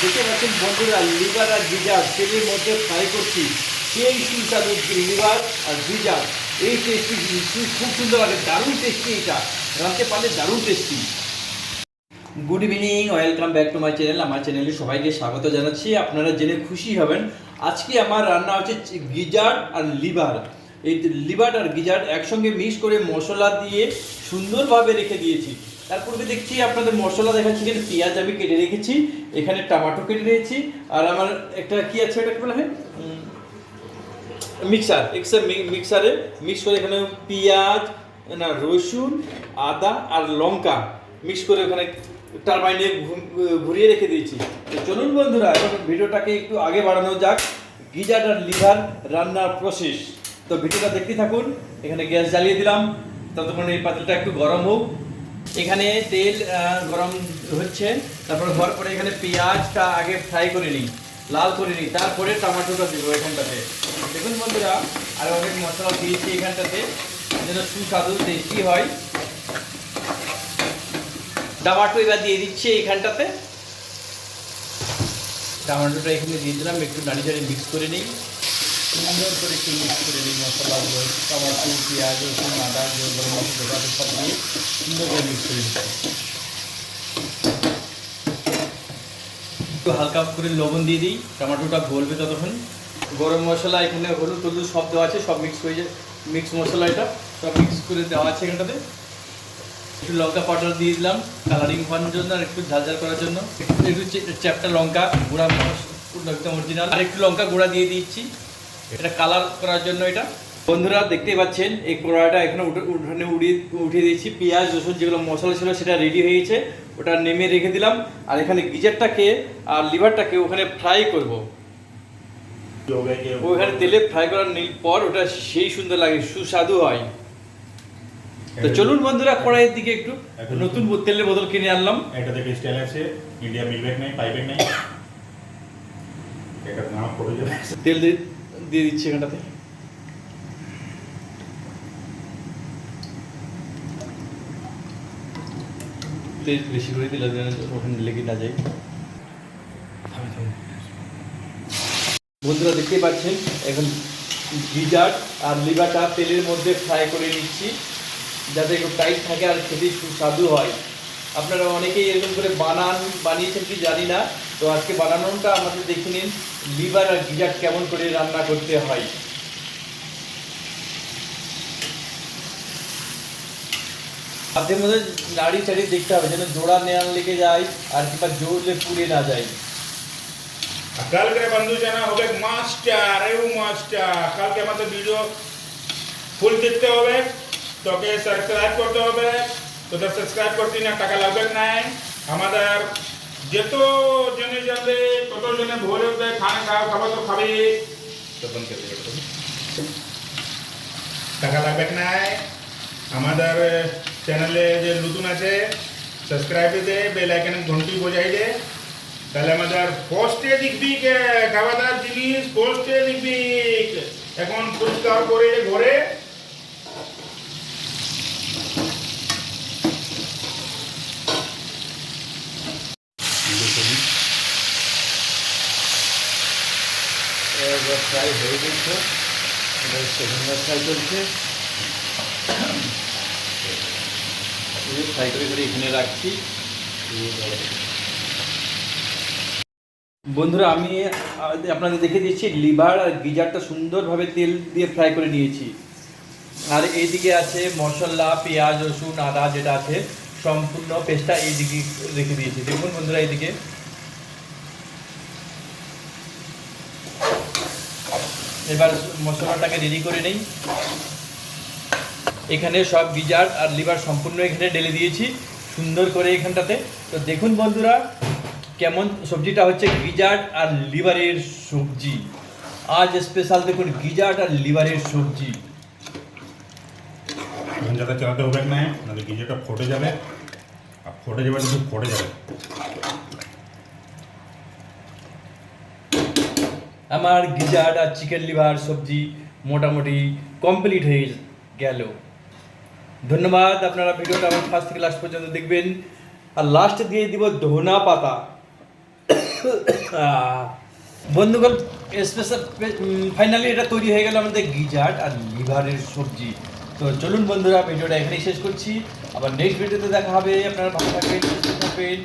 দেখতে পাচ্ছেন বন্ধুরা, লিভার আর গিজার তেলের মধ্যে ফ্রাই করছি। সেই সুস্বাদু লিভার আর গিজার, এই টেস্টি খুব সুন্দর লাগে, দারুণ টেস্টি। এটা রাঁধতে পারলে দারুণ tasty. Good evening, welcome back to my channel. আমার চ্যানেলে সবাইকে স্বাগত জানাচ্ছি। আপনারা জেনে খুশি হবেন, আজকে আমার রান্না হচ্ছে গিজার আর লিভার। এই লিভার আর গিজার একসঙ্গে মিক্স করে মশলা দিয়ে সুন্দরভাবে রেখে দিয়েছি। তার পূর্বে দেখছি আপনাদের মশলা দেখাচ্ছি। এখানে পেঁয়াজ আমি কেটে রেখেছি, এখানে টমেটো কেটে রেখেছি, আর আমার একটা কি আছে এটা বলা হয় মিক্সারে মিক্স করে এখানে পেঁয়াজ না রসুন আদা আর লঙ্কা মিক্স করে ওখানে টারবাইনে ঘুরিয়ে রেখে দিয়েছি। তো চলুন বন্ধুরা, এখন ভিডিওটাকে একটু আগে বাড়ানো যাক। গিজার আর লিভার রান্নার প্রসেস, তো ভিডিওটা দেখতে থাকুন। এখানে গ্যাস জ্বালিয়ে দিলাম, ততক্ষণ এই পাতিলটা একটু গরম হোক। এখানে তেল গরম হচ্ছে, তারপর হওয়ার পরে এখানে পেঁয়াজটা আগে ফ্রাই করে নিই, লাল করে নিই, তারপরে টমেটোটা দেবো এখানটাতে। দেখুন বন্ধুরা, আর অনেক মশলা দিয়েছি এখানটাতে যেন সুস্বাদু টেস্টি হয়। টমেটো এবার দিয়ে দিচ্ছি এখানটাতে। টমেটোটা এখানে দিয়ে দিলাম, একটু নাড়িয়ে মিক্স করে নিই, সুন্দর করে একটু মিক্স করে নিই মশলাগুলো। টমেটো পেঁয়াজ রসুন আদা গরম মশলা সব দিয়ে সুন্দর করে মিক্স করে নিচ্ছি। একটু হালকা করে লবণ দিয়ে দিই, টমেটোটা গলবে ততক্ষণ। গরম মশলা এখানে হলুদ টলুদ সব দেওয়া আছে, সব মিক্স হয়ে যায়। মিক্স মশলা এটা সব মিক্স করে দেওয়া আছে এখানটাতে। একটু লঙ্কা পাউডার দিয়ে দিলাম কালারিং হওয়ার জন্য আর একটু ঝাল ঝাল করার জন্য। একটু চ্যাপটা লঙ্কা গুঁড়া, একদম অরিজিনাল, আর একটু লঙ্কা গুঁড়া দিয়ে দিচ্ছি এটা কালার করার জন্য। এটা বন্ধুরা দেখতেই পাচ্ছেন, এই কড়াইটা এখানে উঠানে উঠিয়ে দিয়েছি। পেঁয়াজ রসুন যেগুলো মশলা ছিল সেটা রেডি হয়ে গেছে, ওটা নেমে রেখে দিলাম। আর এখানে গিজারটাকে আর লিভারটাকে ওখানে ফ্রাই করব। ওখানে তেলে ফ্রাই করার পর ওটা সেই সুন্দর লাগে, সুস্বাদু হয়। তো চলুন বন্ধুরা, কড়াইয়ের দিকে একটু নতুন তেলের বোতল কিনে আনলাম। এটা দেখে স্টাইল আছে, ইন্ডিয়া মিলবেক নাই, পাইবেক নাই, এটা নাম পড়ে যাবে। তেল দিয়ে দিচ্ছি এখানটাতে। তেল বেশি করে দিলে ওখানে লেগে না যায়। বন্ধুরা দেখতেই পাচ্ছেন, এখন গিজার আর লিভারটা তেলের মধ্যে ফ্রাই করে নিচ্ছি, যাতে একটু টাইট থাকে আর খেতে সুস্বাদু হয়। আপনারা অনেকেই এরকম করে বানিয়েছেন কি জানি না, তো আজকে বানানোটা আমাদের দেখে নিন লিভার আর গিজার কেমন করে রান্না করতে হয়। মাঝে মধ্যে নাড়ি চাড়ি দেখতে হবে যেন জোড়া নেওয়া লেগে যায় আর কিংবা জোরলে পুড়ে না যায়। কালকে বন্ধু জানা হবে মাস্টার, কালকে আমাদের ভিডিও ফুল দেখতে হবে, তোকে সাবস্ক্রাইব করতে হবে। তোদের সাবস্ক্রাইব করতে না টাকা লাগবে নাই। আমাদের যত জনে যাবে তত জনে ভরে উঠবে, খাবার তো খাবে, তখন টাকা লাগবে নাই। আমাদের চ্যানেলে যে নতুন আছে সাবস্ক্রাইব দে, বেল আইকনে ঘন্টি বজাই দে, তাহলে আমাদের পোস্টে দেখবি খাবারদার জিনিস, পোস্টে দেখবি। এখন পরিষ্কার করে ঘরে ফ্রাই হয়ে গেছে, সেখানে ফ্রাই করছে, ফ্রাই করে করে এখানে রাখছি। বন্ধুরা আমি আপনাদের দেখে দিচ্ছি, লিভার আর গিজারটা সুন্দরভাবে তেল দিয়ে ফ্রাই করে নিয়েছি। আর এইদিকে আছে মশলা পেঁয়াজ রসুন আদা যেটা আছে সম্পূর্ণ পেস্টটা এইদিকে রেখে দিয়েছি। দেখুন বন্ধুরা, এইদিকে এবার মশলাটাকে রেডি করে নেই। এখানে সব গিজার আর লিভার সম্পূর্ণ এখানে ঢেলে দিয়েছি সুন্দর করে এখানটাতে। তো দেখুন বন্ধুরা কেমন সবজিটা হচ্ছে, গিজার আর লিভারের সবজি। আজ স্পেশাল দেখুন গিজার আর লিভারের সবজি। ঝঞ্ঝাটা চালাতে হবে না, নাহলে গিজারটা ফটে যাবে, আর ফটে যাবে তো ফটে যাবে। আমার গিজার আর চিকেন লিভার সবজি মোটামুটি কমপ্লিট হয়ে গেল। ধন্যবাদ, আপনারা ভিডিওটা আমার ফার্স্ট থেকে লাস্ট পর্যন্ত দেখবেন। আর লাস্টে দিয়ে দিব ধনা পাতা। বন্ধুগণ স্পেশাল ফাইনালি এটা তৈরি হয়ে গেল আমাদের গিজার্ড আর লিভারের সবজি। তো চলুন বন্ধুরা, ভিডিওটা এখানেই শেষ করছি। আবার নেক্সট ভিডিওতে দেখা হবে। আপনারা ভালো থাকবেন, সুস্থ থাকবেন।